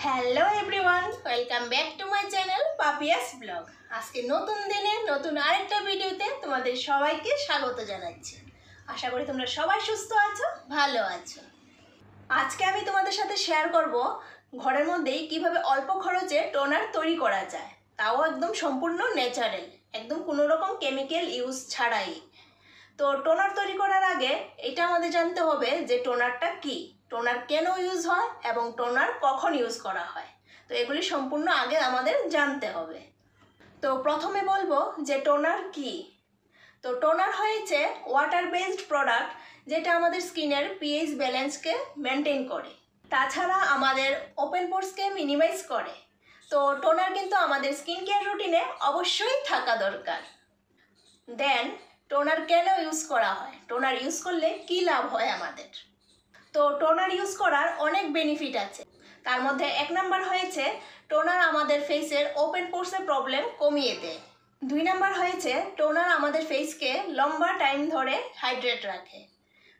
Hello everyone, welcome back to my channel Papiya's blog. আজকে নতুন দিনে নতুন আরেকটা ভিডিওতে তোমাদের সবাইকে স্বাগত জানাচ্ছি। আশা করি তোমরা সবাই সুস্থ আছো, ভালো আছো। আজকে আমি তোমাদের সাথে শেয়ার করব ঘরের মধ্যেই কিভাবে অল্প খরচে টোনার তৈরি করা যায়, তাও একদম সম্পূর্ণ ন্যাচারাল, একদম কোনো রকম কেমিক্যাল ইউজ ছাড়াই। তো টোনার তৈরি করার আগে এটা আমাদের জানতে হবে যে টোনারটা কি, টোনার কেন ইউজ হয় এবং টোনার কখন ইউজ করা হয়। তো এগুলি সম্পূর্ণ আগে আমাদের জানতে হবে। তো প্রথমে বলবো যে টোনার কি। তো টোনার হয়েছে ওয়াটার বেসড প্রোডাক্ট, যেটা আমাদের স্কিনের পিএইচ ব্যালেন্সকে মেনটেন করে, তাছাড়া আমাদের ওপেন পোরসকে মিনিমাইজ করে। তো টোনার কিন্তু আমাদের স্কিন কেয়ার রুটিনে অবশ্যই থাকা দরকার। দেন টোনার কেন ইউজ করা হয়, টোনার ইউজ করলে কি লাভ হয় আমাদের। তো টোনার ইউজ করার অনেক বেনিফিট আছে। তার মধ্যে 1 নাম্বার হয়েছে টোনার আমাদের ফেসের ওপেন পোরসের প্রবলেম কমিয়ে দেয়। 2 নাম্বার হয়েছে টোনার আমাদের ফেসকে লম্বা টাইম ধরে হাইড্রেট রাখে।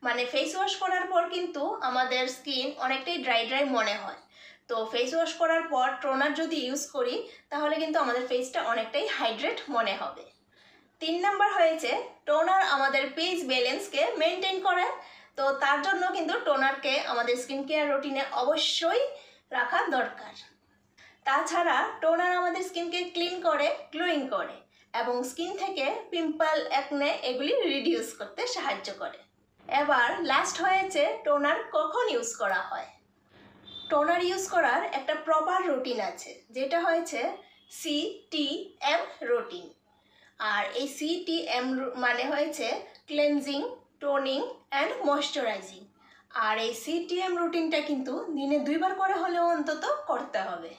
মানে ফেস ওয়াশ করার পর কিন্তু আমাদের স্কিন অনেকটাই ড্রাই ড্রাই মনে হয়। তো ফেস ওয়াশ করার পর টোনার যদি ইউজ করি তাহলে কিন্তু আমাদের ফেসটা অনেকটাই হাইড্রেট মনে হবে। 3 নাম্বার হয়েছে টোনার আমাদের পিএইচ ব্যালেন্সকে মেনটেন করে। তো তার জন্য কিন্তু টোনারকে আমাদের স্কিন কেয়ার রুটিনে অবশ্যই রাখা দরকার। তাছাড়া টোনার আমাদের স্কিনকে ক্লিন করে, গ্লোয়িং করে এবং স্কিন থেকে পিম্পল, অ্যাকনে এগুলি রিডিউস করতে সাহায্য করে। এবার লাস্ট হয়েছে টোনার কখন ইউজ করা হয়। টোনার ইউজ করার একটা প্রপার রুটিন আছে, যেটা হয়েছে CTM রুটিন। আর এই CTM মানে হয়েছে ক্লেনজিং, টোনিং অ্যান্ড ময়শ্চারাইজিং। আর এই CTM রুটিনটা কিন্তু দিনে 2 বার করে হলেও অন্তত করতে হবে।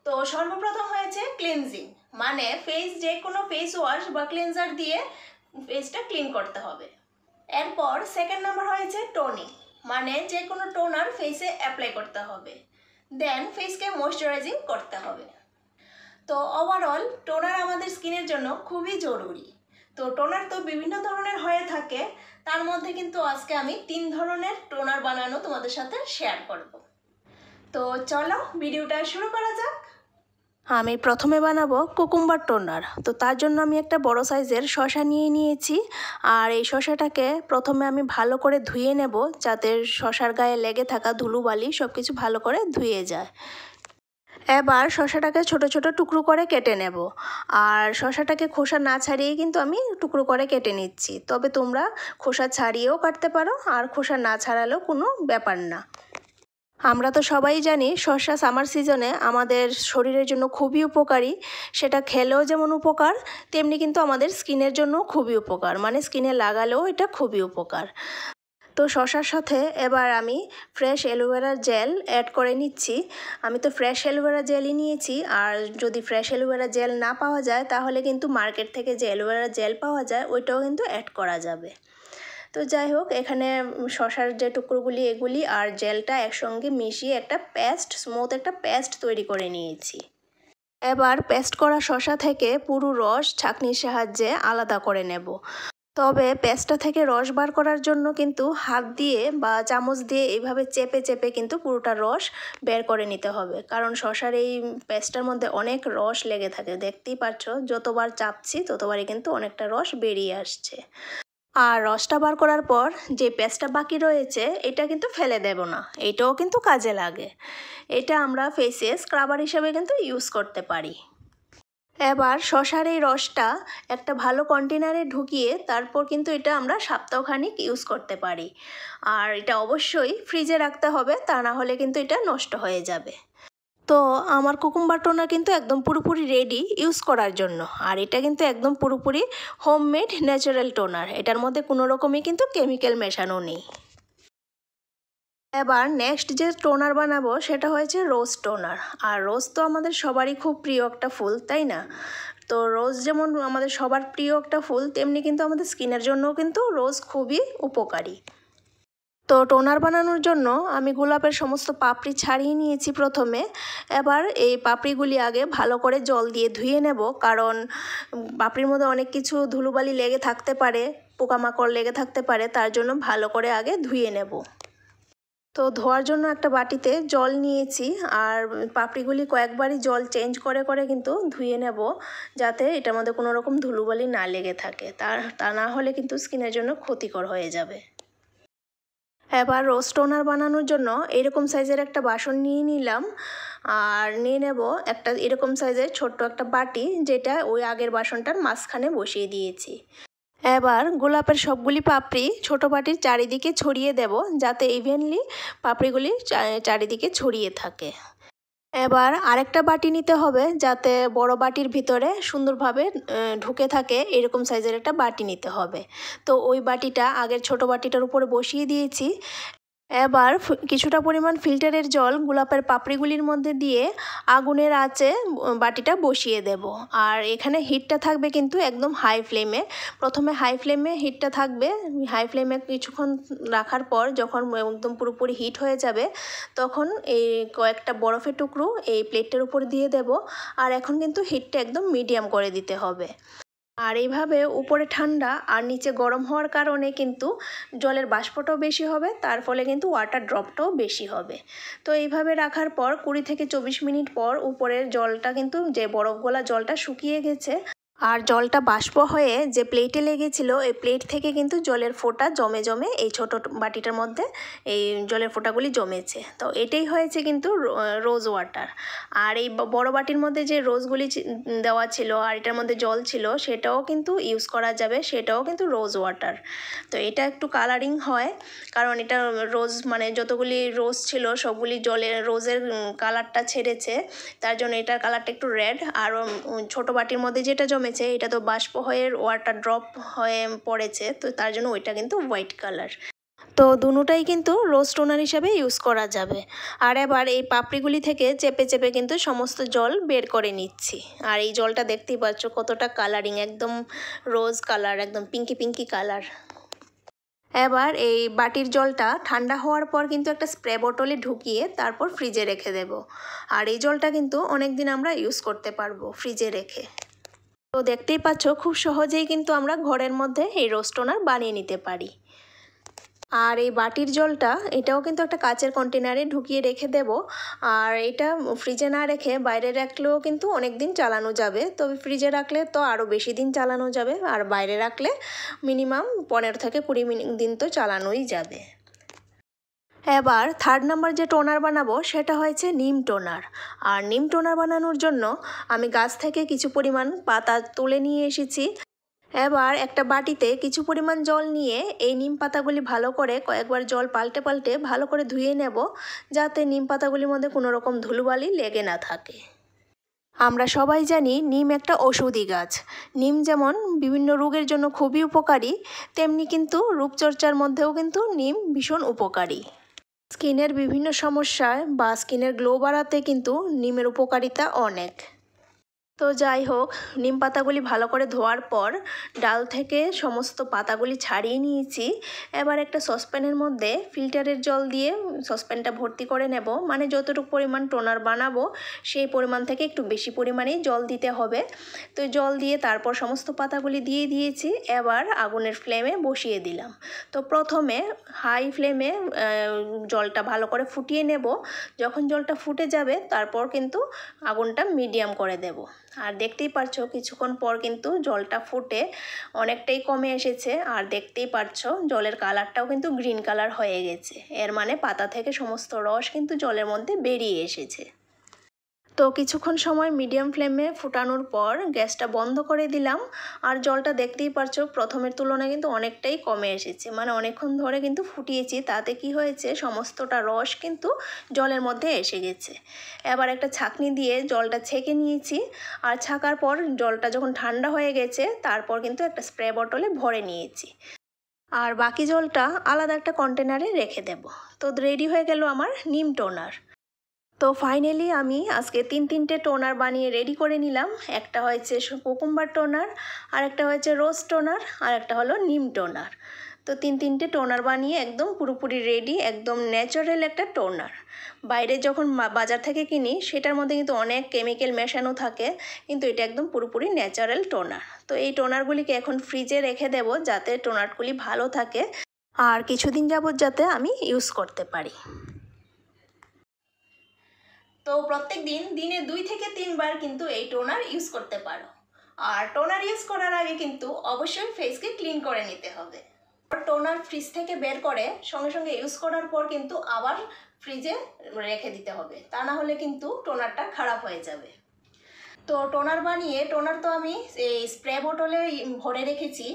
তো সর্বপ্রথম হয়েছে ক্লিনজিং, মানে ফেস যে কোনো ফেস ওয়াশ বা ক্লিনজার দিয়ে ফেসটা ক্লিন করতে হবে। এরপর 2nd নাম্বার হয়েছে টোনিং, মানে যে কোনো টোনার ফেসে অ্যাপ্লাই করতে হবে। দেন ফেসকে ময়শ্চারাইজিং করতে হবে। তো ওভারঅল টোনার আমাদের স্কিনের জন্য খুবই জরুরি। তো টোনার তো বিভিন্ন ধরনের হয়ে থাকে, তার মধ্যে কিন্তু আজকে আমি 3 ধরনের টোনার বানানো তোমাদের সাথে শেয়ার করব। তো চলো ভিডিওটা শুরু করা যাক। আমি প্রথমে বানাবো কুকুম্বার টোনার। তো তার জন্য আমি একটা বড় সাইজের শসা নিয়েছি। আর এই শসাটাকে প্রথমে আমি ভালো করে ধুয়ে নেব, যাতে শসার গায়ে লেগে থাকা ধুলোবালি সব কিছু ভালো করে ধুয়ে যায়। এবার শসাটাকে ছোট ছোট টুকরো করে কেটে নেব। আর শসাটাকে খোসা না ছাড়িয়ে কিন্তু আমি টুকরো করে কেটে নিচ্ছি। তবে তোমরা খোসা ছাড়িয়েও কাটতে পারো, আর খোসা না ছাড়ালেও কোনো ব্যাপার না। আমরা তো সবাই জানি শসা সামার সিজনে আমাদের শরীরের জন্য খুবই উপকারী। সেটা খেলেও যেমন উপকার, তেমনি কিন্তু আমাদের স্কিনের জন্য খুবই উপকার, মানে স্কিনে লাগালেও এটা খুবই উপকার। তো শসার সাথে এবার আমি ফ্রেশ অ্যালোভেরা জেল অ্যাড করে নিচ্ছি। আমি তো ফ্রেশ অ্যালোভেরা জেলই নিয়েছি, আর যদি ফ্রেশ অ্যালোভেরা জেল না পাওয়া যায় তাহলে কিন্তু মার্কেট থেকে যে অ্যালোভেরা জেল পাওয়া যায় ওইটাও কিন্তু অ্যাড করা যাবে। তো যাই হোক, এখানে শসার যে টুকরোগুলি এগুলি আর জেলটা একসঙ্গে মিশিয়ে একটা পেস্ট, স্মুথ একটা পেস্ট তৈরি করে নিয়েছি। এবার পেস্ট করা শসা থেকে পুরো রস ছাঁকনির সাহায্যে আলাদা করে নেব। তবে পেস্টটা থেকে রস বার করার জন্য কিন্তু হাত দিয়ে বা চামচ দিয়ে এইভাবে চেপে চেপে কিন্তু পুরোটা রস বের করে নিতে হবে, কারণ শসার এই পেস্টটার মধ্যে অনেক রস লেগে থাকে। দেখতেই পাচ্ছ, যতবার চাপছি ততবারই কিন্তু অনেকটা রস বেরিয়ে আসছে। আর রসটা বার করার পর যে পেস্টটা বাকি রয়েছে এটা কিন্তু ফেলে দেব না, এটাও কিন্তু কাজে লাগে। এটা আমরা ফেসে স্ক্রাবার হিসেবে কিন্তু ইউজ করতে পারি। এবার শসার এই রসটা একটা ভালো কন্টেনারে ঢুকিয়ে তারপর কিন্তু এটা আমরা সপ্তাহখানিক ইউজ করতে পারি। আর এটা অবশ্যই ফ্রিজে রাখতে হবে, তা না হলে কিন্তু এটা নষ্ট হয়ে যাবে। তো আমার কুকুম্বার টোনার কিন্তু একদম পুরোপুরি রেডি ইউজ করার জন্য। আর এটা কিন্তু একদম পুরোপুরি হোমমেড ন্যাচারাল টোনার, এটার মধ্যে কোনো রকমই কিন্তু কেমিক্যাল মেশানো নেই। এবার নেক্সট যে টোনার বানাবো সেটা হয়েছে রোজ টোনার। আর রোজ তো আমাদের সবারই খুব প্রিয় একটা ফুল, তাই না? তো রোজ যেমন আমাদের সবার প্রিয় একটা ফুল, তেমনি কিন্তু আমাদের স্কিনের জন্যও কিন্তু রোজ খুবই উপকারী। তো টোনার বানানোর জন্য আমি গোলাপের সমস্ত পাপড়ি ছাড়িয়ে নিয়েছি প্রথমে। এবার এই পাপড়িগুলি আগে ভালো করে জল দিয়ে ধুয়ে নেব, কারণ পাপড়ির মধ্যে অনেক কিছু ধুলোবালি লেগে থাকতে পারে, পোকামাকড় লেগে থাকতে পারে, তার জন্য ভালো করে আগে ধুয়ে নেব। তো ধোয়ার জন্য একটা বাটিতে জল নিয়েছি, আর পাপড়িগুলি কয়েকবারই জল চেঞ্জ করে করে কিন্তু ধুয়ে নেব, যাতে এটার মধ্যে কোনো রকম ধুলোবালি না লেগে থাকে। তা না হলে কিন্তু স্কিনের জন্য ক্ষতিকর হয়ে যাবে। এবার রোজ টোনার বানানোর জন্য এরকম সাইজের একটা বাসন নিয়ে নিলাম, আর নিয়ে নেব একটা এরকম সাইজের ছোট্ট একটা বাটি, যেটা ওই আগের বাসনটার মাঝখানে বসিয়ে দিয়েছি। এবার গোলাপের সবগুলি পাপড়ি ছোট বাটির চারিদিকে ছড়িয়ে দেব, যাতে ইভেনলি পাপড়িগুলি চারিদিকে ছড়িয়ে থাকে। এবার আরেকটা বাটি নিতে হবে, যাতে বড় বাটির ভিতরে সুন্দরভাবে ঢুকে থাকে, এরকম সাইজের একটা বাটি নিতে হবে। তো ওই বাটিটা আগের ছোট বাটিটার উপরে বসিয়ে দিয়েছি। এবার কিছুটা পরিমাণ ফিল্টারের জল গোলাপের পাপড়িগুলির মধ্যে দিয়ে আগুনের আঁচে বাটিটা বসিয়ে দেব। আর এখানে হিটটা থাকবে কিন্তু একদম হাই ফ্লেমে। প্রথমে হাই ফ্লেমে হিটটা থাকবে, হাই ফ্লেমে কিছুক্ষণ রাখার পর যখন একদম পুরোপুরি হিট হয়ে যাবে, তখন এই কয়েকটা বরফের টুকরো এই প্লেটটার উপর দিয়ে দেব। আর এখন কিন্তু হিটটা একদম মিডিয়াম করে দিতে হবে। আর এইভাবে উপরে ঠান্ডা আর নিচে গরম হওয়ার কারণে কিন্তু জলের বাষ্পটাও বেশি হবে, তার ফলে কিন্তু ওয়াটার ড্রপটাও বেশি হবে। তো এইভাবে রাখার পর 20 থেকে 24 মিনিট পর উপরের জলটা কিন্তু, যে বরফ গলা জলটা শুকিয়ে গেছে, আর জলটা বাষ্প হয়ে যে প্লেটে লেগেছিল, এই প্লেট থেকে কিন্তু জলের ফোঁটা জমে জমে এই ছোট বাটিটার মধ্যে এই জলের ফোঁটাগুলি জমেছে। তো এটাই হয়েছে কিন্তু রোজ ওয়াটার। আর এই বড় বাটির মধ্যে যে রোজগুলি দেওয়া ছিল আর এটার মধ্যে জল ছিল, সেটাও কিন্তু ইউজ করা যাবে, সেটাও কিন্তু রোজ ওয়াটার। তো এটা একটু কালারিং হয়, কারণ এটা রোজ মানে যতগুলি রোজ ছিল সবগুলি জলের রোজের কালারটা ছেড়েছে, তার জন্য এটার কালারটা একটু রেড। আর ছোট বাটির মধ্যে যেটা জমেছে এটা তো বাষ্প হয়ে ওয়াটার ড্রপ হয়ে পড়েছে, তো তার জন্য ওইটা কিন্তু হোয়াইট কালার। তো দুটোটাই কিন্তু রোজ টোনার হিসাবে ইউজ করা যাবে। আর এবার এই পাপড়িগুলি থেকে চেপে চেপে কিন্তু সমস্ত জল বের করে নিচ্ছি। আর এই জলটা দেখতেই পাচ্ছ কতটা কালারিং, একদম রোজ কালার, একদম পিঙ্কি পিঙ্কি কালার। এবার এই বাটির জলটা ঠান্ডা হওয়ার পর কিন্তু একটা স্প্রে বোতলে ঢুকিয়ে তারপর ফ্রিজে রেখে দেব। আর এই জলটা কিন্তু অনেক দিন আমরা ইউজ করতে পারবো ফ্রিজে রেখে। তো দেখতেই পাচ্ছ খুব সহজেই কিন্তু আমরা ঘরের মধ্যে এই রোজ টোনার বানিয়ে নিতে পারি। আর এই বাটির জলটা এটাও কিন্তু একটা কাচের কন্টেনারে ঢুকিয়ে রেখে দেব। আর এটা ফ্রিজে না রেখে বাইরে রাখলেও কিন্তু অনেক দিন চালানো যাবে, তবে ফ্রিজে রাখলে তো আরও বেশি দিন চালানো যাবে, আর বাইরে রাখলে মিনিমাম 15 থেকে 20 দিন তো চালানোই যাবে। এবার 3rd নাম্বার যে টোনার বানাবো সেটা হয়েছে নিম টোনার। আর নিম টোনার বানানোর জন্য আমি গাছ থেকে কিছু পরিমাণ পাতা তুলে নিয়ে এসেছি। এবার একটা বাটিতে কিছু পরিমাণ জল নিয়ে এই নিম পাতাগুলি ভালো করে কয়েকবার জল পাল্টে পাল্টে ভালো করে ধুয়ে নেব, যাতে নিম পাতাগুলির মধ্যে কোনো রকম ধুলোবালি লেগে না থাকে। আমরা সবাই জানি নিম একটা ঔষধি গাছ। নিম যেমন বিভিন্ন রোগের জন্য খুবই উপকারী, তেমনি কিন্তু রূপচর্চার মধ্যেও কিন্তু নিম ভীষণ উপকারী। স্কিনের বিভিন্ন সমস্যায় বা স্কিনের গ্লো বাড়াতে কিন্তু নিমের উপকারিতা অনেক। তো যাই হোক, নিম পাতাগুলি ভালো করে ধোয়ার পর ডাল থেকে সমস্ত পাতাগুলি ছাড়িয়ে নিয়েছি। এবার একটা সসপ্যানের মধ্যে ফিল্টারের জল দিয়ে সসপ্যানটা ভর্তি করে নেব, মানে যতটুকু পরিমাণ টোনার বানাবো সেই পরিমাণ থেকে একটু বেশি পরিমাণেই জল দিতে হবে। তো জল দিয়ে তারপর সমস্ত পাতাগুলি দিয়ে দিয়েছি। এবার আগুনের ফ্লেমে বসিয়ে দিলাম। তো প্রথমে হাই ফ্লেমে জলটা ভালো করে ফুটিয়ে নেব। যখন জলটা ফুটে যাবে তারপর কিন্তু আগুনটা মিডিয়াম করে দেব। আর দেখতেই পারছো কিছুক্ষণ পর কিন্তু জলটা ফুটে অনেকটাই কমে এসেছে, আর দেখতেই পারছো জলের কালারটাও কিন্তু গ্রিন কালার হয়ে গেছে। এর মানে পাতা থেকে সমস্ত রস কিন্তু জলের মধ্যে বেরিয়ে এসেছে। তো কিছুক্ষণ সময় মিডিয়াম ফ্লেমে ফুটানোর পর গ্যাসটা বন্ধ করে দিলাম। আর জলটা দেখতেই পারছো প্রথমের তুলনায় কিন্তু অনেকটাই কমে এসেছে, মানে অনেকক্ষণ ধরে কিন্তু ফুটিয়েছি, তাতে কি হয়েছে সমস্তটা রস কিন্তু জলের মধ্যে এসে গেছে। এবার একটা ছাঁকনি দিয়ে জলটা ছেঁকে নিয়েছি। আর ছাঁকার পর জলটা যখন ঠান্ডা হয়ে গেছে তারপর কিন্তু একটা স্প্রে বোতলে ভরে নিয়েছি। আর বাকি জলটা আলাদা একটা কন্টেনারে রেখে দেব। তো রেডি হয়ে গেল আমার নিম টোনার। তো ফাইনালি আমি আজকে 3টে টোনার বানিয়ে রেডি করে নিলাম। একটা হয়েছে কুকুম্বার টোনার, আর একটা হয়েছে রোজ টোনার, আর একটা হলো নিম টোনার। তো 3টে টোনার বানিয়ে একদম পুরোপুরি রেডি, একদম ন্যাচারাল একটা টোনার। বাইরে যখন বাজার থেকে কিনি সেটার মধ্যে কিন্তু অনেক কেমিক্যাল মেশানো থাকে, কিন্তু এটা একদম পুরোপুরি ন্যাচারাল টোনার। তো এই টোনারগুলিকে এখন ফ্রিজে রেখে দেব, যাতে টোনারগুলি ভালো থাকে। আর কিছুদিন যাবত যাতে আমি ইউজ করতে পারি। তো প্রত্যেক দিন দিনে 2 থেকে 3 বার কিন্তু এই টোনার ইউজ করতে পারো। আর টোনার ইউজ করার আগে কিন্তু অবশ্যই ফেসকে ক্লিন করে নিতে হবে। টোনার ফ্রিজ থেকে বের করে সঙ্গে সঙ্গে ইউজ করার পর কিন্তু আবার ফ্রিজে রেখে দিতে হবে, তা না হলে কিন্তু টোনারটা খারাপ হয়ে যাবে। তো টোনার তো আমি এই স্প্রে বোতলে ভরে রেখেছি।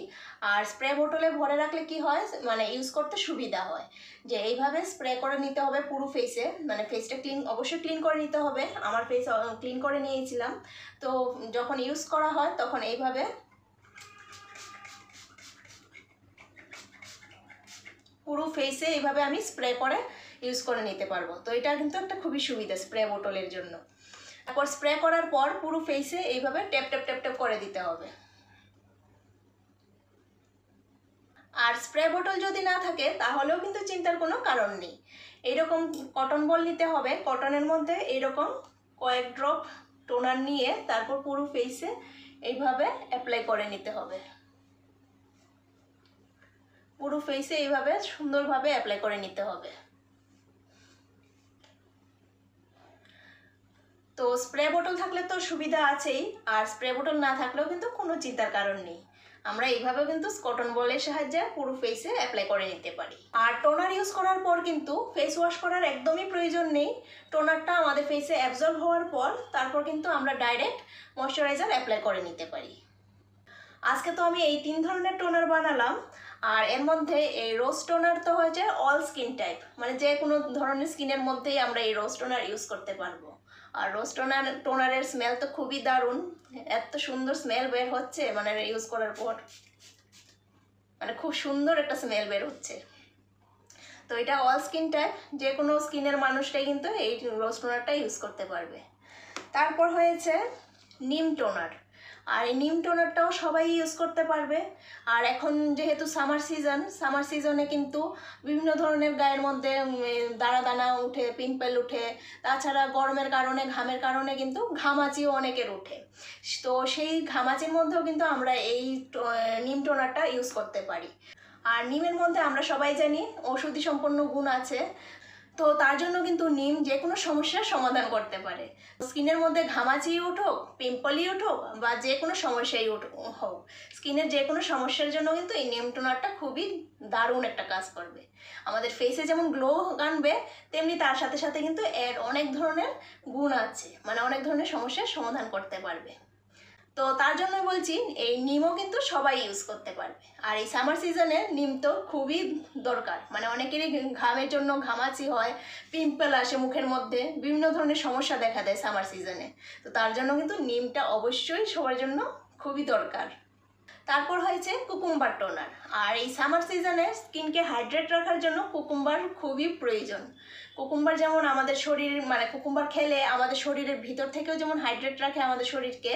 আর স্প্রে বোতলে ভরে রাখলে কি হয়, মানে ইউজ করতে সুবিধা হয়। যে এইভাবে স্প্রে করে নিতে হবে পুরো ফেসে, মানে ফেসটা অবশ্যই ক্লিন করে নিতে হবে। আমার ফেস ক্লিন করে নিয়েছিলাম। তো যখন ইউজ করা হয় তখন এইভাবে পুরো ফেসে এইভাবে আমি স্প্রে করে ইউজ করে নিতে পারবো। তো এটা কিন্তু একটা খুবই সুবিধা স্প্রে বোতলের জন্য। তারপর স্প্রে করার পর পুরো ফেসে এইভাবে ট্যাপ ট্যাপ ট্যাপ ট্যাপ করে দিতে হবে। আর স্প্রে বোতল যদি না থাকে তাহলেও কিন্তু চিন্তার কোনো কারণ নেই। এইরকম কটন বল নিতে হবে, কটনের মধ্যে এইরকম কয়েক ড্রপ টোনার নিয়ে তারপর পুরো ফেসে এইভাবে অ্যাপ্লাই করে নিতে হবে। পুরো ফেসে এইভাবে সুন্দরভাবে অ্যাপ্লাই করে নিতে হবে। তো স্প্রে বোতল থাকলে তো সুবিধা আছেই, আর স্প্রে বোতল না থাকলেও কিন্তু কোনো চিন্তার কারণ নেই। আমরা এইভাবে কিন্তু কটন বলের সাহায্যে পুরো ফেসে অ্যাপ্লাই করে নিতে পারি। আর টোনার ইউজ করার পর কিন্তু ফেস ওয়াশ করার একদমই প্রয়োজন নেই। টোনারটা আমাদের ফেসে অ্যাবজর্ব হওয়ার পর তারপর কিন্তু আমরা ডাইরেক্ট ময়শ্চারাইজার অ্যাপ্লাই করে নিতে পারি। আজকে তো আমি এই 3 ধরনের টোনার বানালাম। আর এর মধ্যে এই রোজ টোনার তো হয়েছে অল স্কিন টাইপ, মানে যে কোনো ধরনের স্কিনের মধ্যেই আমরা এই রোজ টোনার ইউজ করতে পারবো। আর রোজ টোনারের স্মেল তো খুবই দারুণ, এত সুন্দর স্মেল বের হচ্ছে, মানে ইউজ করার পর মানে খুব সুন্দর একটা স্মেল বের হচ্ছে। তো এটা অল স্কিন টাইপ, যে কোনো স্কিনের মানুষটাই কিন্তু এই রোজ টোনারটা ইউজ করতে পারবে। তারপর হয়েছে নিম টোনার। আর এই নিম টোনারটাও সবাই ইউজ করতে পারবে। আর এখন যেহেতু সামার সিজনে কিন্তু বিভিন্ন ধরনের গায়ের মধ্যে দানা দানা উঠে, পিম্পল উঠে, তাছাড়া গরমের কারণে ঘামের কারণে কিন্তু ঘামাচিও অনেকের উঠে। তো সেই ঘামাচির মধ্যেও কিন্তু আমরা এই নিম টোনারটা ইউজ করতে পারি। আর নিমের মধ্যে আমরা সবাই জানি ঔষধি সম্পন্ন গুণ আছে। তো তার জন্য কিন্তু নিম যে কোনো সমস্যার সমাধান করতে পারে। স্কিনের মধ্যে ঘামাচি উঠুক, পিম্পলই উঠুক, বা যে কোনো সমস্যাই হোক, স্কিনের যে কোনো সমস্যার জন্য কিন্তু এই নিম টোনারটা খুবই দারুণ একটা কাজ করবে। আমাদের ফেসে যেমন গ্লো আনবে, তেমনি তার সাথে সাথে কিন্তু এর অনেক ধরনের গুণ আছে, মানে অনেক ধরনের সমস্যার সমাধান করতে পারবে। তো তার জন্য বলছি এই নিমও কিন্তু সবাই ইউজ করতে পারবে। আর এই সামার সিজনে নিম তো খুবই দরকার, মানে অনেকেরই ঘামের জন্য ঘামাচি হয়, পিম্পল আসে মুখের মধ্যে, বিভিন্ন ধরনের সমস্যা দেখা দেয় সামার সিজনে। তো তার জন্য কিন্তু নিমটা অবশ্যই সবার জন্য খুবই দরকার। তারপর হয়েছে কুকুম্বার টোনার। আর এই সামার সিজনে স্কিনকে হাইড্রেট রাখার জন্য কুকুম্বার খুবই প্রয়োজন। কুকুম্বার যেমন আমাদের শরীর, মানে কুকুম্বার খেলে আমাদের শরীরের ভিতর থেকেও যেমন হাইড্রেট রাখে আমাদের শরীরকে,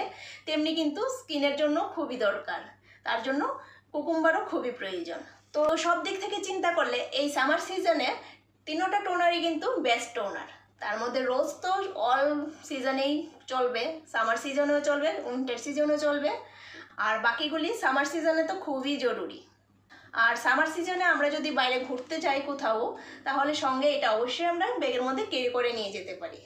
তেমনি কিন্তু স্কিনের জন্য খুবই দরকার। তার জন্য কুকুম্বারও খুবই প্রয়োজন। তো সব দিক থেকে চিন্তা করলে এই সামার সিজনে 3টা টোনারই কিন্তু বেস্ট টোনার। তার মধ্যে রোজ তো অল সিজনেই চলবে, সামার সিজনেও চলবে, উইন্টার সিজনেও চলবে। আর বাকিগুলি সামার সিজনে তো খুবই জরুরি। আর সামার সিজনে আমরা যদি বাইরে ঘুরতে যাই কোথাও, তাহলে সঙ্গে এটা অবশ্যই আমরা ব্যাগের মধ্যে ক্যারি করে নিয়ে যেতে পারি।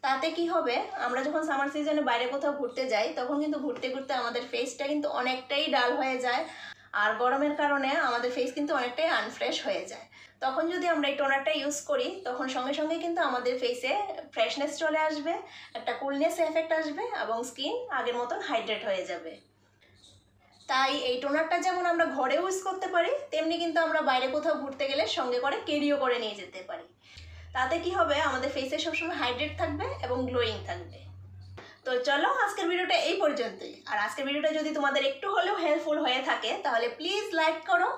তাতে কি হবে, আমরা যখন সামার সিজনে বাইরে কোথাও ঘুরতে যাই তখন কিন্তু ঘুরতে ঘুরতে আমাদের ফেসটা কিন্তু অনেকটাই ডাল হয়ে যায়। আর গরমের কারণে আমাদের ফেস কিন্তু অনেকটাই আনফ্রেশ হয়ে যায়। তখন যদি আমরা এই টোনারটা ইউজ করি তখন সঙ্গে সঙ্গে কিন্তু আমাদের ফেসে ফ্রেশনেস চলে আসবে, একটা কুলনেস এফেক্ট আসবে, এবং স্কিন আগের মতন হাইড্রেট হয়ে যাবে। তাই এই টোনারটা যেমন আমরা ঘরে ইউজ করতে পারি, তেমনি কিন্তু আমরা বাইরে কোথাও ঘুরতে গেলে সঙ্গে করে ক্যারিও করে নিয়ে যেতে পারি। তাতে কি হবে, আমাদের ফেসে সবসময় হাইড্রেট থাকবে এবং গ্লোয়িং থাকবে। তো চলো আজকের ভিডিওটা এই পর্যন্তই। আর আজকের ভিডিওটা যদি তোমাদের একটু হলেও হেল্পফুল হয়ে থাকে তাহলে প্লিজ লাইক করো,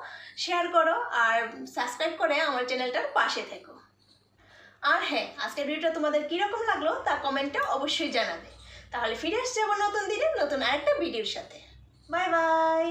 শেয়ার করো, আর সাবস্ক্রাইব করে আমার চ্যানেলটার পাশে থেকো। আর হ্যাঁ, আজকের ভিডিওটা তোমাদের কীরকম লাগলো তা কমেন্টে অবশ্যই জানাবে। তাহলে ফিরে আসছি আবার নতুন দিনে নতুন আরেকটা ভিডিওর সাথে। Bye bye.